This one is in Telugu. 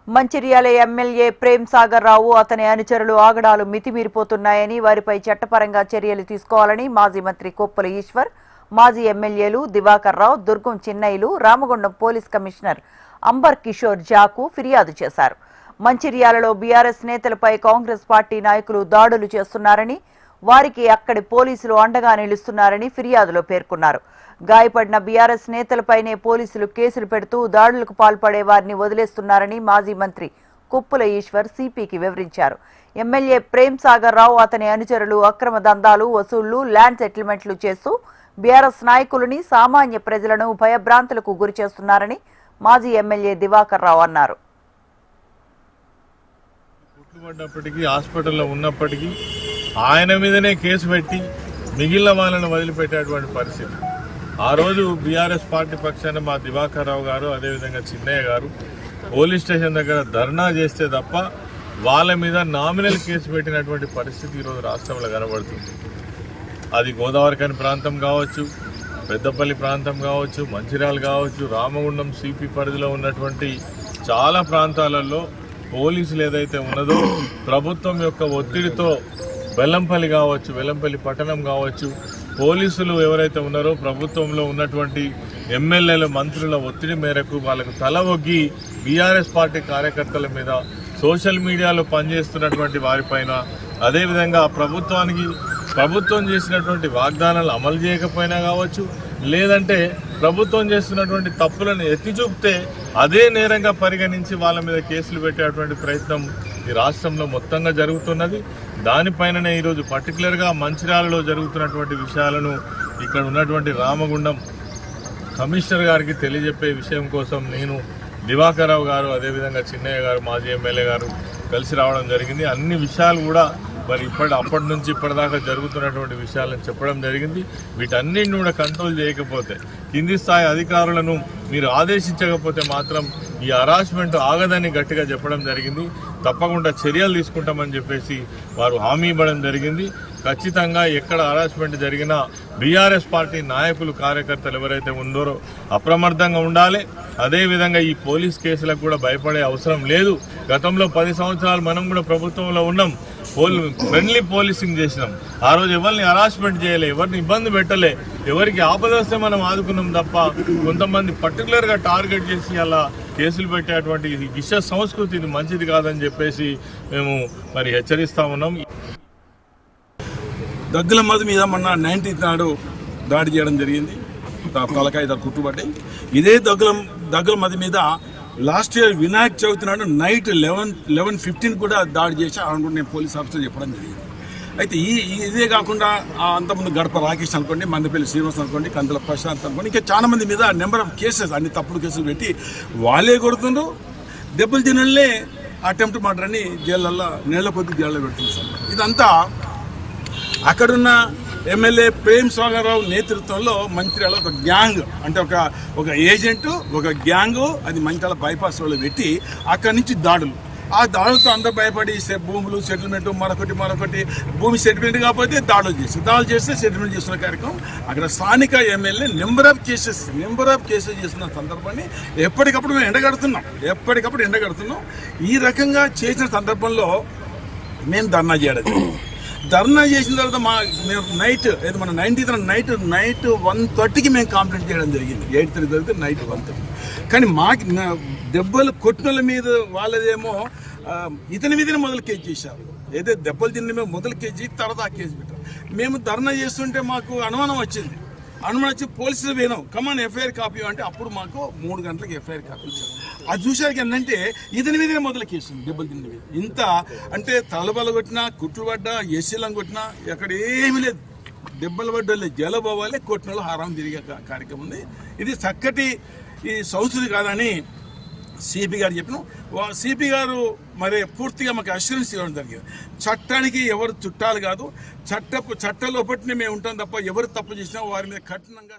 మంచిర్యాల ఎమ్మెల్యే ప్రేమ్ సాగర్ రావు అతని అనుచరులు ఆగడాలు మితిమీరిపోతున్నాయని వారిపై చట్టపరంగా చర్యలు తీసుకోవాలని మాజీ మంత్రి కొప్పుల ఈశ్వర్, మాజీ ఎమ్మెల్యేలు దివాకర్ రావు, దుర్గం చిన్నయ్యలు, రామగుండం పోలీస్ కమిషనర్ అంబర్ కిషోర్ జాకు ఫిర్యాదు చేశారు. మంచిర్యాలలో బీఆర్ఎస్ నేతలపై కాంగ్రెస్ పార్టీ నాయకులు దాడులు చేస్తున్నారని, వారికి అక్కడి పోలీసులు అండగా నిలుస్తున్నారని ఫిర్యాదులో పేర్కొన్నారు. గాయపడిన బీఆర్ఎస్ నేతలపైనే పోలీసులు కేసులు పెడుతూ దాడులకు పాల్పడే వారిని వదిలేస్తున్నారని మాజీ మంత్రి కొప్పుల ఈశ్వర్ సిపికి వివరించారు. ఎమ్మెల్యే ప్రేమ్ సాగర్ రావు అతని అనుచరులు అక్రమ దందాలు, వసూళ్లు, ల్యాండ్ సెటిల్మెంట్లు చేస్తూ బీఆర్ఎస్ నాయకులని, సామాన్య ప్రజలను భయభ్రాంతులకు గురి చేస్తున్నారని మాజీ ఎమ్మెల్యే దివాకర్ రావు అన్నారు. హాస్పిటల్లో ఉన్నప్పటికీ ఆయన మీదనే కేసు పెట్టి మిగిలిన వాళ్ళని వదిలిపెట్టేటువంటి పరిస్థితి. ఆ రోజు బీఆర్ఎస్ పార్టీ పక్షాన మా దివాకర్ రావు గారు, అదేవిధంగా చిన్నయ్య గారు పోలీస్ స్టేషన్ దగ్గర ధర్నా చేస్తే తప్ప వాళ్ళ మీద నామినల్ కేసు పెట్టినటువంటి పరిస్థితి ఈరోజు రాష్ట్రంలో కనబడుతుంది. అది గోదావరిఖని ప్రాంతం కావచ్చు, పెద్దపల్లి ప్రాంతం కావచ్చు, మంచిర్యాల కావచ్చు, రామగుండం సిపి పరిధిలో ఉన్నటువంటి చాలా ప్రాంతాలలో పోలీసులు ఏదైతే ఉన్నదో ప్రభుత్వం యొక్క ఒత్తిడితో బెల్లంపల్లి కావచ్చు, బెల్లంపల్లి పట్టణం కావచ్చు, పోలీసులు ఎవరైతే ఉన్నారో ప్రభుత్వంలో ఉన్నటువంటి ఎమ్మెల్యేల, మంత్రుల ఒత్తిడి మేరకు వాళ్ళకు తల ఒగ్గి బీఆర్ఎస్ పార్టీ కార్యకర్తల మీద, సోషల్ మీడియాలో పనిచేస్తున్నటువంటి వారిపైన, అదేవిధంగా ప్రభుత్వం చేసినటువంటి వాగ్దానాలు అమలు చేయకపోయినా కావచ్చు, లేదంటే ప్రభుత్వం చేస్తున్నటువంటి తప్పులను ఎత్తి చూపితే అదే నేరంగా పరిగణించి వాళ్ళ మీద కేసులు పెట్టేటువంటి ప్రయత్నం ఈ రాష్ట్రంలో మొత్తంగా జరుగుతున్నది. దానిపైననే ఈరోజు పర్టికులర్గా మంచిర్యాలలో జరుగుతున్నటువంటి విషయాలను ఇక్కడ ఉన్నటువంటి రామగుండం కమిషనర్ గారికి తెలియజెప్పే విషయం కోసం నేను, దివాకర్ రావు గారు, అదేవిధంగా చిన్నయ్య గారు, మాజీ ఎమ్మెల్యే గారు కలిసి రావడం జరిగింది. అన్ని విషయాలు కూడా మరి అప్పటి నుంచి ఇప్పటిదాకా జరుగుతున్నటువంటి విషయాలను చెప్పడం జరిగింది. వీటన్నింటిని కూడా కంట్రోల్ చేయకపోతే, కింది స్థాయి అధికారులను మీరు ఆదేశించకపోతే మాత్రం ఈ హరాస్మెంట్ ఆగదని గట్టిగా చెప్పడం జరిగింది. తప్పకుండా చర్యలు తీసుకుంటామని చెప్పేసి వారు హామీ ఇవ్వడం జరిగింది. ఖచ్చితంగా ఎక్కడ హరాస్మెంట్ జరిగినా బీఆర్ఎస్ పార్టీ నాయకులు, కార్యకర్తలు ఎవరైతే ఉందరో అప్రమత్తంగా ఉండాలి. అదేవిధంగా ఈ పోలీస్ కేసులకు కూడా భయపడే అవసరం లేదు. గతంలో 10 సంవత్సరాలు మనం కూడా ప్రభుత్వంలో ఉన్నాం, ఫ్రెండ్లీ పోలీసింగ్ చేసినాం. ఆ రోజు ఎవరిని హరాస్మెంట్ చేయలే, ఎవరిని ఇబ్బంది పెట్టలే, ఎవరికి ఆపద వస్తే మనం ఆదుకున్నాం తప్ప కొంతమంది పర్టికులర్గా టార్గెట్ చేసి అలా కేసులు పెట్టేటువంటి విష సంస్కృతి ఇది మంచిది కాదని చెప్పేసి మేము మరి హెచ్చరిస్తా ఉన్నాం. దగ్గుల మధు మీద మొన్న 19th నాడు దాడి చేయడం జరిగింది. తలకాయ కుట్టుబట్టి ఇదే దగ్గుల మధు మీద లాస్ట్ ఇయర్ వినాయక చవితి నాడు నైట్ 11:15 కూడా దాడి చేసి అనుకుంటే నేను పోలీస్ ఆఫీసర్ చెప్పడం జరిగింది. అయితే ఇదే కాకుండా అంతకుముందు గడప రాకేష్ అనుకోండి, మందపల్లి శ్రీనివాస్ అనుకోండి, కందుల ప్రశాంత్ అనుకోండి, ఇంకా చాలా మంది మీద నెంబర్ ఆఫ్ కేసెస్, అన్ని తప్పుడు కేసులు పెట్టి వాళ్ళే కొడుతుండ్రు. దెబ్బలు తినలే అటెంప్ట్ మర్డర్ అని జైళ్ళల్లో నెలల కొద్ది జైల్లో పెడుతున్నారు. ఇదంతా అక్కడున్న ఎమ్మెల్యే ప్రేమ్ సాగర్ రావు నేతృత్వంలో మంచిర్యాల ఒక గ్యాంగ్, అంటే ఒక ఏజెంట్, ఒక గ్యాంగు, అది మంచిర్యాల బైపాస్ రోడ్లో పెట్టి అక్కడి నుంచి దాడులు. ఆ దాడులతో అందరూ భయపడి భూములు సెటిల్మెంట్, మరొకటి భూమి సెటిల్మెంట్ కాకపోతే దాడులు చేస్తే సెటిల్మెంట్ చేస్తున్న కార్యక్రమం. అక్కడ స్థానిక ఎమ్మెల్యే నెంబర్ ఆఫ్ కేసెస్ చేస్తున్న సందర్భాన్ని ఎప్పటికప్పుడు మేము ఎండగడుతున్నాం. ఈ రకంగా చేసిన సందర్భంలో మేము ధర్నా చేసిన తర్వాత మేము మన 19th నైట్ 1:30కి మేము కంప్లీట్ చేయడం జరిగింది. 8th జరిగితే నైట్ 1:30. కానీ మాకు దెబ్బలు కొట్టిన మీద వాళ్ళదేమో ఇతని మీదనే మొదలు కేసు చేశారు. ఏదైతే దెబ్బలు తిన్న మేము మొదలు కేసు చేసి తర్వాత ఆ కేసు పెట్టాం. మేము ధర్నా చేస్తుంటే మాకు అనుమానం వచ్చి పోలీసులు పోయినాం, కమాన్ ఎఫ్ఐఆర్ కాపీ అంటే అప్పుడు మాకు 3 గంటలకు ఎఫ్ఐఆర్ కాపీ ఇచ్చారు. అది చూసాక ఏంటంటే ఇతని మీదనే మొదలు కేసు, దెబ్బలు తిన్న మీద. ఇంత అంటే తలబల కొట్టినా, కుట్లు పడ్డా, ఎస్సీలను కొట్టినా ఎక్కడ ఏమీ లేదు. దెబ్బలు పడ్డోళ్ళే జలబోవాలి, కొట్టిన వాళ్ళు హారం తిరిగే కార్యక్రమం ఉంది. ఇది చక్కటి ఈ సంస్కృతి కాదని సిపి గారు చెప్పినాం. సిపి గారు మరి పూర్తిగా మాకు అష్యూరెన్స్ ఇవ్వడం జరిగింది. చట్టానికి ఎవరు చుట్టాలు కాదు, చట్ట లోపటినే మేము ఉంటాం తప్ప ఎవరు తప్పు చేసినా వారి మీద కఠినంగా